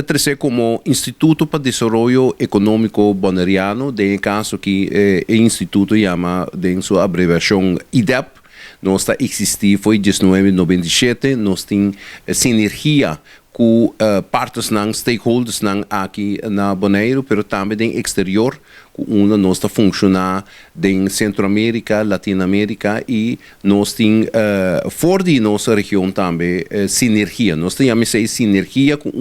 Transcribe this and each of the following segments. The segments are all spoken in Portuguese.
trazer como Instituto para Desarrollo Econômico Bonaireano, em caso que o instituto chama, em sua abreviação IDEP, nós está existir foi 1997, nós temos sinergia com partes não stakeholders não aqui na Bonaire, pero também no exterior, com nós está funcionar em Centro-América, Latinoamérica e nós temos fora de nossa região também sinergia. Nós temos sinergia com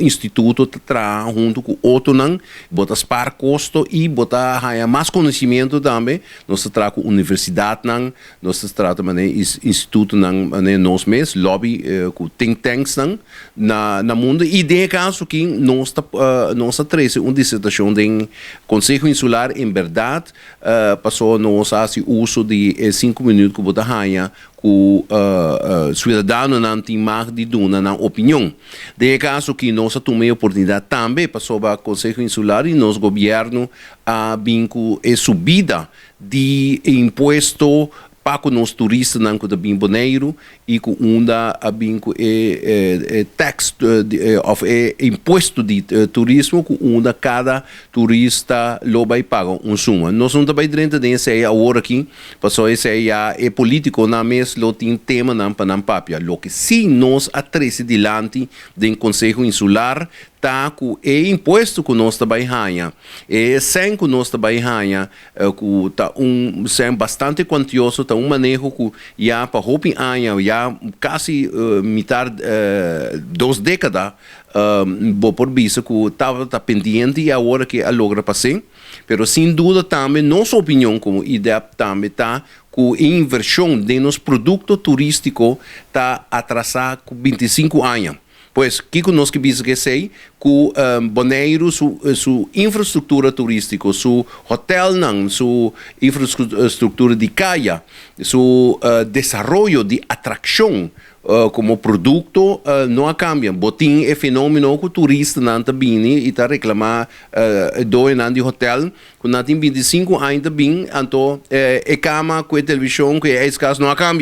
instituto que trabalha junto com outro não, bota spar custo e bota mais conhecimento também. Nós trabalhamos com universidade não, nós trabalhamos com instituto não, nós mesmos, lobby com think tanks não na mundo e de caso que nós traz uma dissertação de Conselho Insular em verdade passou nós fazer uso de 5 minutos que bota raia o cidadão não tem mais de duna na opinião. De caso que nós tomamos a oportunidade também passou para o Conselho Insular e nosso governo a vinco a subida de imposto para os turistas não que bem boneiro e com a vinco tax of imposto de turismo com cada turista lo vai pagar suma. Nós não também dentro desse aí agora aqui passou esse aí é político na mesa lo tem tema não para não papia. Lo que se nós atrese dilante do Conselho Insular tá com o imposto que nós também ganha sem que nós também ganha que tá sem bastante quantioso tá manejo que já para hoping anos já quase metade 2 décadas por visto que estava pendente e agora que a logra passar, pero sem dúvida também nossa opinião como ideia também tá que a inversão de nos produto turístico tá atrasada com 25 anos. Pois, o que nós queremos que sei que Bonaire, sua infraestrutura turística, seu hotel, sua infraestrutura de caia, seu desenvolvimento de atração como produto não cambia. Botim é fenômeno que o turista não vem e está reclamando dois anos de hotel, que não tem 25 anos também, então é cama com a televisão que é escasso não cambia.